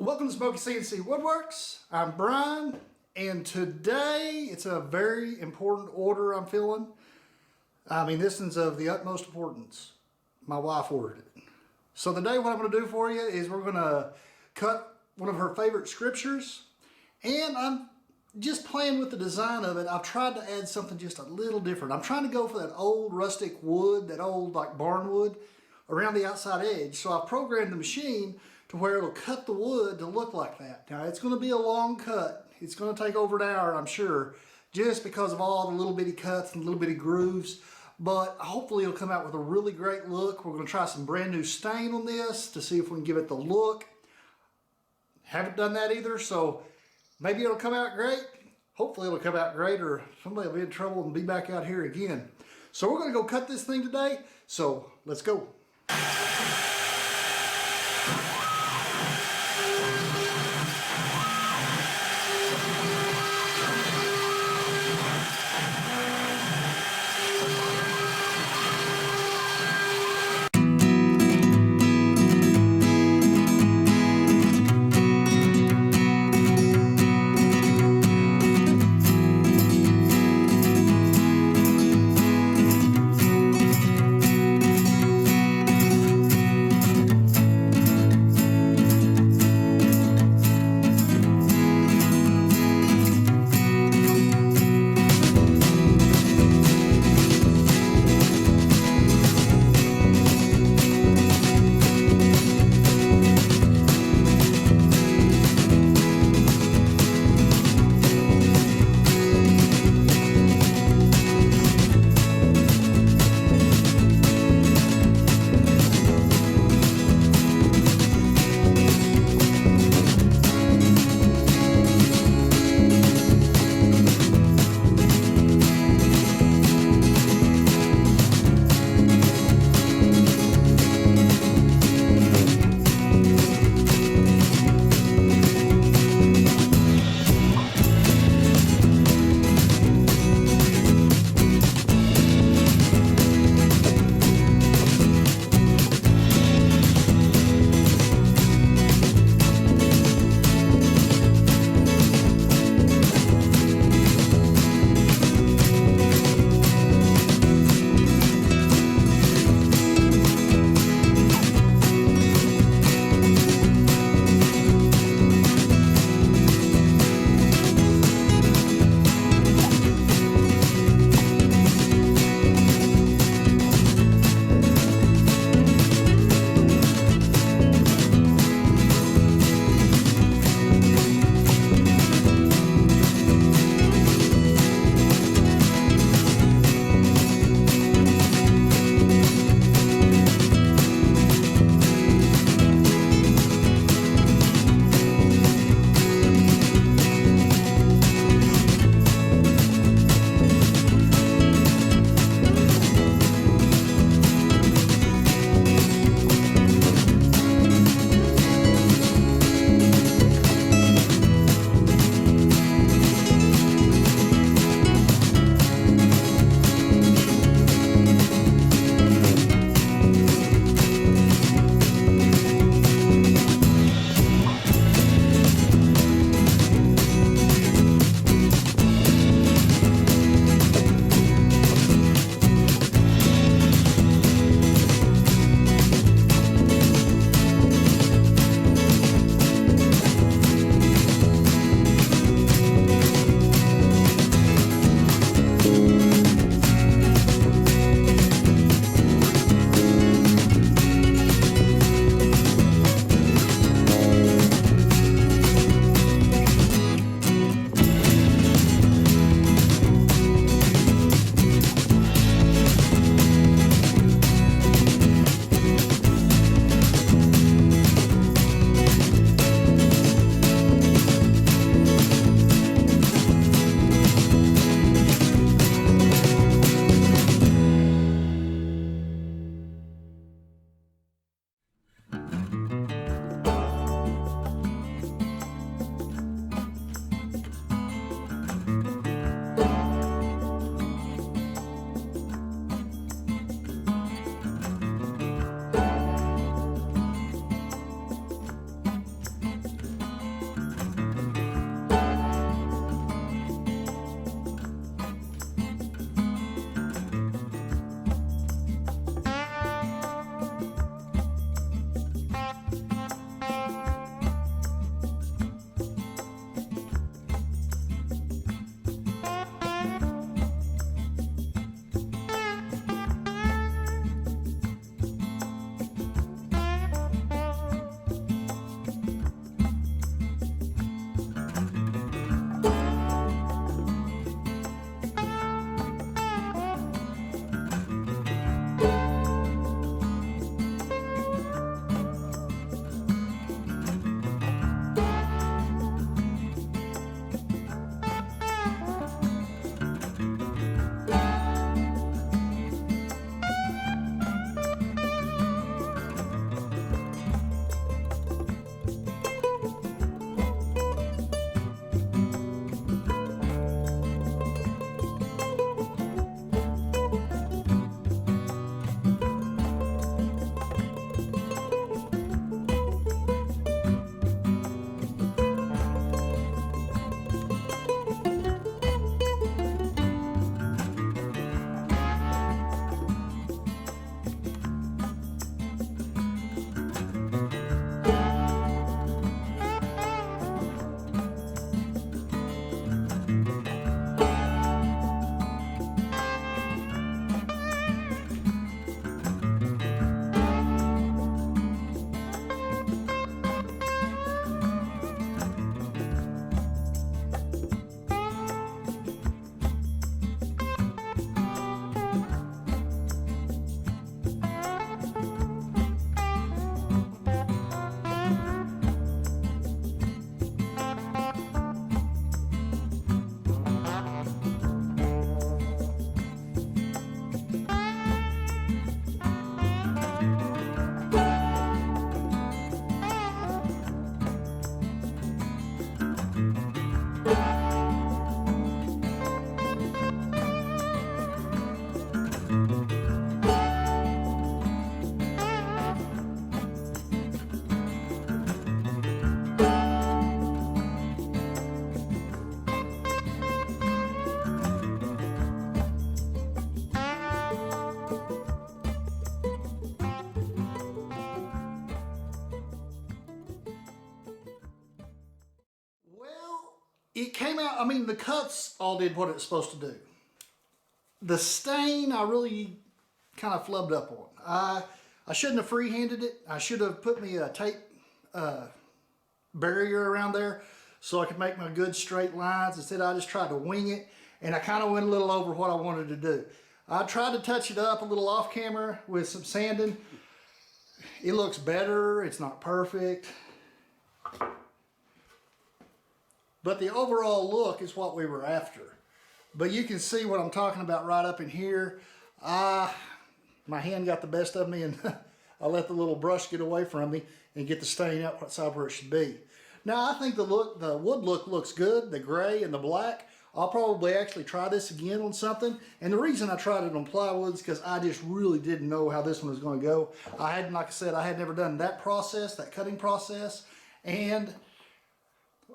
Welcome to Smokey CNC Woodworks. I'm Brian, and today it's a very important order I'm filling. I mean, this is of the utmost importance. My wife ordered it. So today what I'm going to do for you is we're going to cut one of her favorite scriptures, and I'm just playing with the design of it. I've tried to add something just a little different. I'm trying to go for that old rustic wood, that old like barn wood around the outside edge. So I've programmed the machine to where it'll cut the wood to look like that. Now it's going to be a long cut. It's going to take over an hour, I'm sure, just because of all the little bitty cuts and little bitty grooves. But hopefully it'll come out with a really great look. We're going to try some brand new stain on this to see if we can give it the look. Haven't done that either, so maybe it'll come out great. Hopefully it'll come out great, or somebody will be in trouble and be back out here again. So we're going to go cut this thing today. So let's go. it came out, I mean, the cuts all did what it was supposed to do. The stain, I really kind of flubbed up on. I shouldn't have free-handed it. I should have put me a tape barrier around there so I could make my good straight lines. Instead, I just tried to wing it, and I kind of went a little over what I wanted to do. I tried to touch it up a little off camera with some sanding. It looks better. It's not perfect. But the overall look is what we were after. But you can see what I'm talking about right up in here. My hand got the best of me, and I let the little brush get away from me and get the stain out outside where it should be. Now I think the wood look looks good, the gray and the black. I'll probably actually try this again on something. And the reason I tried it on plywood is because I just really didn't know how this one was going to go. Like I said, I had never done that process, that cutting process. And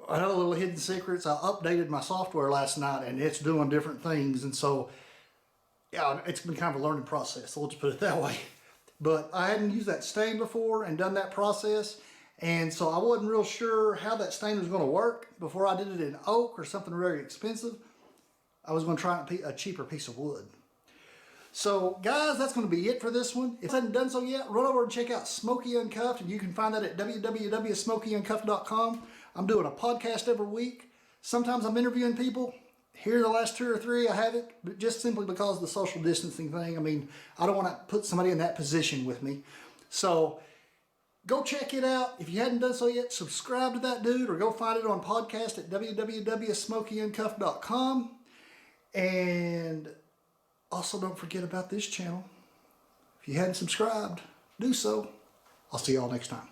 another little hidden secrets, I updated my software last night and it's doing different things. And so, yeah, it's been kind of a learning process. So we'll just put it that way. But I hadn't used that stain before and done that process. And so I wasn't real sure how that stain was going to work before I did it in oak or something very expensive. I was going to try a cheaper piece of wood. So guys, that's going to be it for this one. If you haven't done so yet, run over and check out Smokey Uncuffed, and you can find that at www.smokeyuncuffed.com. I'm doing a podcast every week. Sometimes I'm interviewing people. Here the last 2 or 3 I haven't, but just simply because of the social distancing thing. I mean, I don't want to put somebody in that position with me. So go check it out. If you hadn't done so yet, subscribe to that dude, or go find it on podcast at www.smokeyuncuffed.com. And also don't forget about this channel. If you hadn't subscribed, do so. I'll see y'all next time.